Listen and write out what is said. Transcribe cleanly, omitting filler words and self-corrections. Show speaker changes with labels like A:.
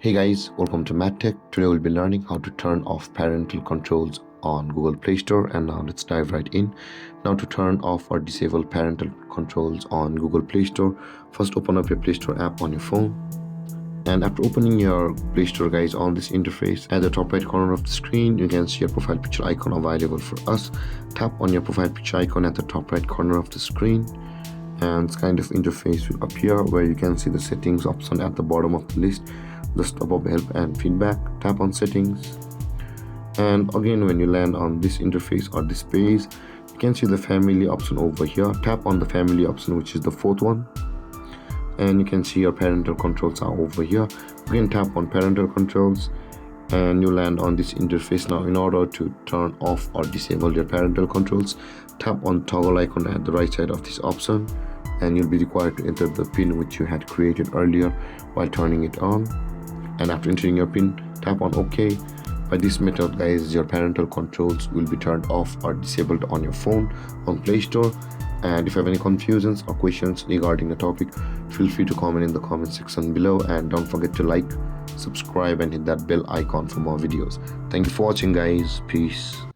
A: Hey guys, welcome to MadTech. Today we'll be learning how to turn off parental controls on Google Play Store, and now let's dive right in. Now to turn off or disable parental controls on Google Play Store, first open up your Play Store app on your phone. And after opening your Play Store, guys, on this interface, at the top right corner of the screen, you can see your profile picture icon available for us. Tap on your profile picture icon at the top right corner of the screen, and this kind of interface will appear where you can see the settings option at the bottom of the list, just above help and feedback. Tap on settings, and again when you land on this interface or this page, you can see the family option over here. Tap on the family option, which is the fourth one, and you can see your parental controls are over here. Again, tap on parental controls and you land on this interface. Now in order to turn off or disable your parental controls, tap on toggle icon at the right side of this option, and you'll be required to enter the pin which you had created earlier while turning it on. And after entering your pin, tap on OK. By this method, guys, your parental controls will be turned off or disabled on your phone on Play Store. And if you have any confusions or questions regarding the topic, feel free to comment in the comment section below, and don't forget to like, subscribe and hit that bell icon for more videos. Thank you for watching, guys. Peace.